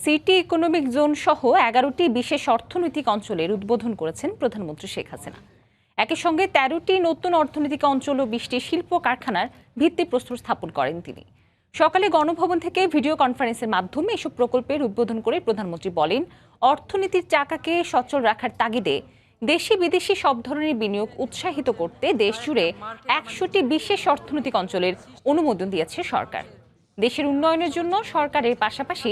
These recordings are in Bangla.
সিটি ইকোনমিক জোন সহ ১১টি বিশেষ অর্থনৈতিক অঞ্চলের উদ্বোধন করেছেন প্রধানমন্ত্রী শেখ হাসিনা। একই সঙ্গে ১৩টি নতুন অর্থনৈতিক অঞ্চল ও ২০টি শিল্প কারখানার ভিত্তিপ্রস্তর স্থাপন করেন তিনি। সকালে গণভবন থেকে ভিডিও কনফারেন্সের মাধ্যমে এসব প্রকল্পের উদ্বোধন করে প্রধানমন্ত্রী বলেন, অর্থনীতির চাকাকে সচল রাখার তাগিদে দেশি বিদেশি সব ধরনের বিনিয়োগ উৎসাহিত করতে দেশজুড়ে ১০০টি বিশেষ অর্থনৈতিক অঞ্চলের অনুমোদন দিয়েছে সরকার। দেশের উন্নয়নের জন্য সরকারের পাশাপাশি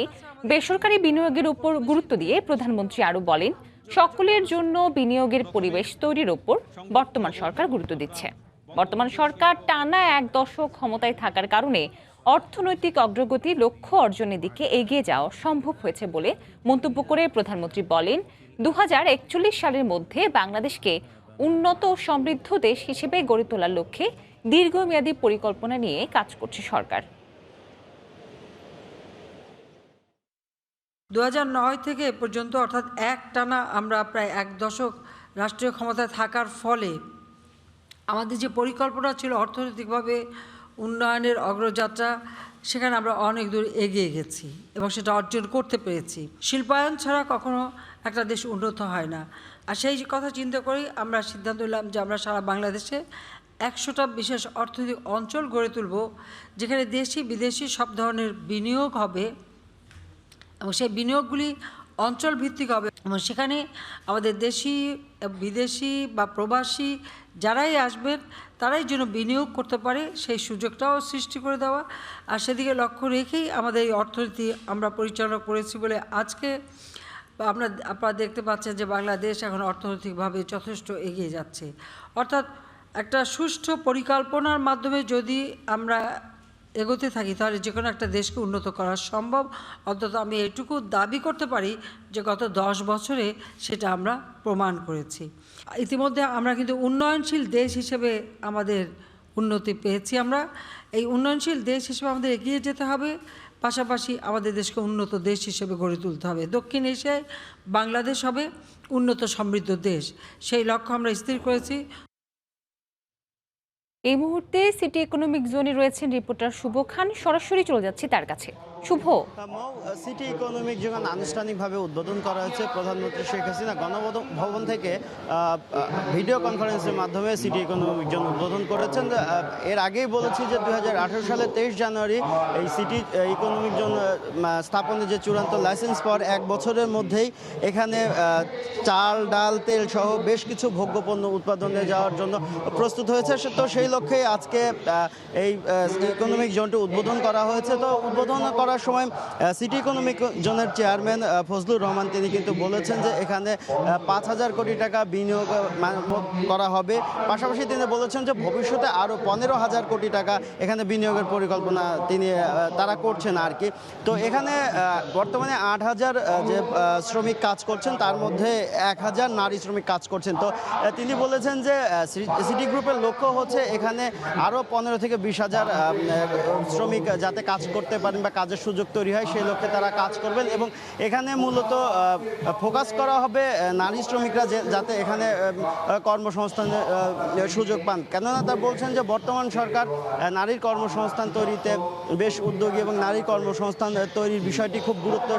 বেসরকারি বিনিয়োগের উপর গুরুত্ব দিয়ে প্রধানমন্ত্রী আরও বলেন, সকলের জন্য বিনিয়োগের পরিবেশ তৈরির উপর বর্তমান সরকার গুরুত্ব দিচ্ছে। বর্তমান সরকার টানা ১ দশক ক্ষমতায় থাকার কারণে অর্থনৈতিক অগ্রগতি লক্ষ্য অর্জনের দিকে এগিয়ে যাওয়া সম্ভব হয়েছে বলে মন্তব্য করে প্রধানমন্ত্রী বলেন, ২০৪১ সালের মধ্যে বাংলাদেশকে উন্নত ও সমৃদ্ধ দেশ হিসেবে গড়ে তোলার লক্ষ্যে দীর্ঘমেয়াদী পরিকল্পনা নিয়ে কাজ করছে সরকার। ২০০৯ থেকে এ পর্যন্ত অর্থাৎ একটানা আমরা প্রায় ১ দশক রাষ্ট্রীয় ক্ষমতায় থাকার ফলে আমাদের যে পরিকল্পনা ছিল অর্থনৈতিকভাবে উন্নয়নের অগ্রযাত্রা, সেখানে আমরা অনেক দূর এগিয়ে গেছি এবং সেটা অর্জন করতে পেরেছি। শিল্পায়ন ছাড়া কখনো একটা দেশ উন্নত হয় না। আর সেই কথা চিন্তা করেই আমরা সিদ্ধান্ত নিলাম যে আমরা সারা বাংলাদেশে ১০০টা বিশেষ অর্থনৈতিক অঞ্চল গড়ে তুলব, যেখানে দেশি বিদেশি সব ধরনের বিনিয়োগ হবে এবং সেই বিনিয়োগগুলি অঞ্চল ভিত্তিক হবে এবং সেখানে আমাদের দেশি বিদেশি বা প্রবাসী যারাই আসবেন তারাই যেন বিনিয়োগ করতে পারে সেই সুযোগটাও সৃষ্টি করে দেওয়া। আর সেদিকে লক্ষ্য রেখেই আমাদের এই অর্থনীতি আমরা পরিচালনা করেছি বলে আজকে আপনারা দেখতে পাচ্ছেন যে বাংলাদেশ এখন অর্থনৈতিকভাবে যথেষ্ট এগিয়ে যাচ্ছে। অর্থাৎ একটা সুষ্ঠু পরিকল্পনার মাধ্যমে যদি আমরা এগোতে থাকি তাহলে যে কোনো একটা দেশকে উন্নত করা সম্ভব। অন্তত আমি এটুকু দাবি করতে পারি যে গত ১০ বছরে সেটা আমরা প্রমাণ করেছি। ইতিমধ্যে আমরা কিন্তু উন্নয়নশীল দেশ হিসেবে আমাদের উন্নতি পেয়েছি। আমরা এই উন্নয়নশীল দেশ হিসেবে আমাদের এগিয়ে যেতে হবে, পাশাপাশি আমাদের দেশকে উন্নত দেশ হিসেবে গড়ে তুলতে হবে। দক্ষিণ এশিয়ায় বাংলাদেশ হবে উন্নত সমৃদ্ধ দেশ, সেই লক্ষ্য আমরা স্থির করেছি। এই মুহূর্তে সিটি ইকোনমিক জোনে রয়েছেন রিপোর্টার শুভ খান, সরাসরি চলে যাচ্ছি তার কাছে। শুভ, সিটি ইকোনমিক জোন আনুষ্ঠানিকভাবে উদ্বোধন করা হয়েছে প্রধানমন্ত্রী শেখ হাসিনা গণভবন থেকে ভিডিও কনফারেন্সের মাধ্যমে সিটি ইকোনমিক জোন উদ্বোধন করেছেন। এর আগেই বলেছি যে ২০১৮ সালের ২৩ জানুয়ারি এই সিটি ইকোনমিক জোন স্থাপনের যে চূড়ান্ত লাইসেন্স পাওয়ার ১ বছরের মধ্যেই এখানে চাল, ডাল, তেল সহ বেশ কিছু ভোগ্যপণ্য উৎপাদনে যাওয়ার জন্য প্রস্তুত হয়েছে। তো সেই লক্ষ্যে আজকে এই ইকোনমিক জোনটি উদ্বোধন করা হয়েছে। তো উদ্বোধন করার সময় সিটি ইকোনমিক জোনের চেয়ারম্যান ফজলুর রহমান তিনি কিন্তু বলেছেন যে এখানে ৫,০০০ কোটি টাকা বিনিয়োগ করা হবে। পাশাপাশি তিনি বলেছেন যে ভবিষ্যতে আরও ১৫,০০০ কোটি টাকা এখানে বিনিয়োগের পরিকল্পনা তারা করছেন আর কি। তো এখানে বর্তমানে ৮,০০০ যে শ্রমিক কাজ করছেন, তার মধ্যে ১,০০০ নারী শ্রমিক কাজ করছেন। তো তিনি বলেছেন যে সিটি গ্রুপের লক্ষ্য হচ্ছে এখানে আরও ১৫ থেকে ২০,০০০ শ্রমিক যাতে কাজ করতে পারেন বা কাজের সুযোগ তৈরি হয়, সেই লক্ষ্যে তারা কাজ করবেন এবং এখানে মূলত ফোকাস করা হবে নারী শ্রমিকরা যাতে এখানে কর্মসংস্থানের সুযোগ পান। কেননা তারা বলছেন যে বর্তমান সরকার নারীর কর্মসংস্থান তৈরিতে বেশ উদ্যোগী এবং নারী কর্মসংস্থান তৈরির বিষয়টি খুব গুরুত্ব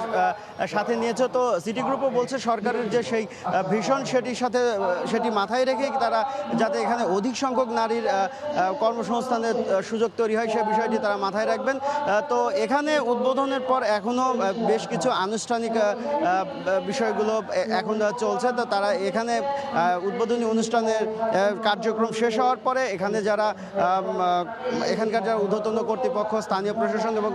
সাথে নিয়েছে। তো সিটি গ্রুপও বলছে সরকারের যে সেই ভীষণ সেটি মাথায় রেখে তারা যাতে এখানে অধিক সংখ্যক নারীর কর্মসংস্থানের সুযোগ তৈরি হয় সে বিষয়টি তারা মাথায় রাখবেন। তো এখানে উদ্বোধনের পর এখনও বেশ কিছু আনুষ্ঠানিক বিষয়গুলো এখন চলছে। তো তারা এখানে উদ্বোধনী অনুষ্ঠানের কার্যক্রম শেষ হওয়ার পরে এখানকার যারা ঊর্ধ্বতন কর্তৃপক্ষ, স্থানীয় প্রশাসন এবং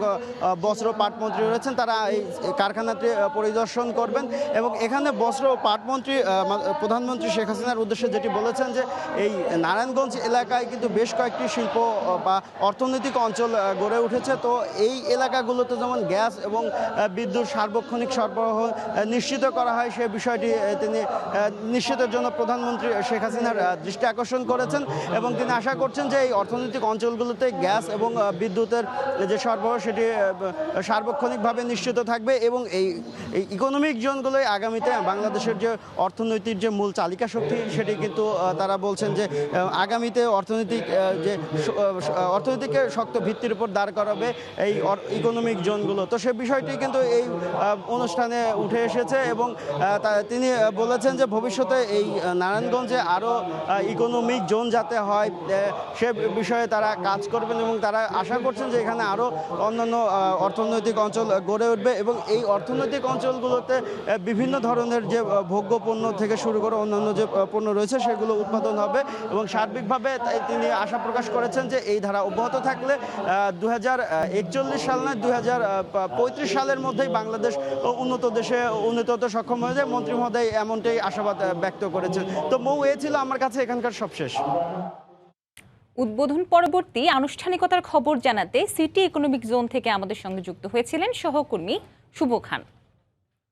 বস্ত্র ও পাটমন্ত্রী রয়েছেন তারা এই কারখানাটি পরিদর্শন করবেন এবং এখানে বস্ত্র ও পাটমন্ত্রী প্রধানমন্ত্রী শেখ হাসিনার উদ্দেশ্যে যেটি বলেছেন যে এই নারায়ণগঞ্জ এলাকায় কিন্তু বেশ কয়েকটি শিল্প বা অর্থনৈতিক অঞ্চল গড়ে উঠেছে। তো এই এলাকাগুলোতে যেমন গ্যাস এবং বিদ্যুৎ সার্বক্ষণিক সরবরাহ নিশ্চিত করা হয় সে বিষয়টি তিনি নিশ্চিতের জন্য প্রধানমন্ত্রী শেখ হাসিনার দৃষ্টি আকর্ষণ করেছেন এবং তিনি আশা করছেন যে এই অর্থনৈতিক অঞ্চলগুলোতে গ্যাস এবং বিদ্যুতের যে সরবরাহ সেটি সার্বক্ষণিকভাবে নিশ্চিত থাকবে এবং এই ইকোনমিক জোনগুলোই আগামীতে বাংলাদেশের যে অর্থনৈতিক যে মূল চালিকা শক্তি সেটি কিন্তু তারা বলছেন যে আগামীতে অর্থনৈতিককে শক্ত ভিত্তির উপর দাঁড় করাবে এই ইকোনমিক ইকোনমিক জোনগুলো। তো সে বিষয়টি কিন্তু এই অনুষ্ঠানে উঠে এসেছে এবং তিনি বলেছেন যে ভবিষ্যতে এই নারায়ণগঞ্জে আরও ইকোনমিক জোন যাতে হয় সে বিষয়ে তারা কাজ করবেন এবং তারা আশা করছেন যে এখানে আরও অন্যান্য অর্থনৈতিক অঞ্চল গড়ে উঠবে এবং এই অর্থনৈতিক অঞ্চলগুলোতে বিভিন্ন ধরনের যে ভোগ্য পণ্য থেকে শুরু করে অন্যান্য যে পণ্য রয়েছে সেগুলো উৎপাদন হবে এবং সার্বিকভাবে তিনি আশা প্রকাশ করেছেন যে এই ধারা অব্যাহত থাকলে 2041 সাল নয় 2035 সালের মধ্যেই বাংলাদেশ উন্নত হতে সক্ষম হয়ে যায়। মন্ত্রী মহোদয় এমনটাই আশাবাদ ব্যক্ত করেছেন। তো মৌ, এ ছিল আমার কাছে এখানকার সবশেষ। উদ্বোধন পরবর্তী আনুষ্ঠানিকতার খবর জানাতে সিটি ইকোনমিক জোন থেকে আমাদের সঙ্গে যুক্ত হয়েছিলেন সহকর্মী শুভ খান।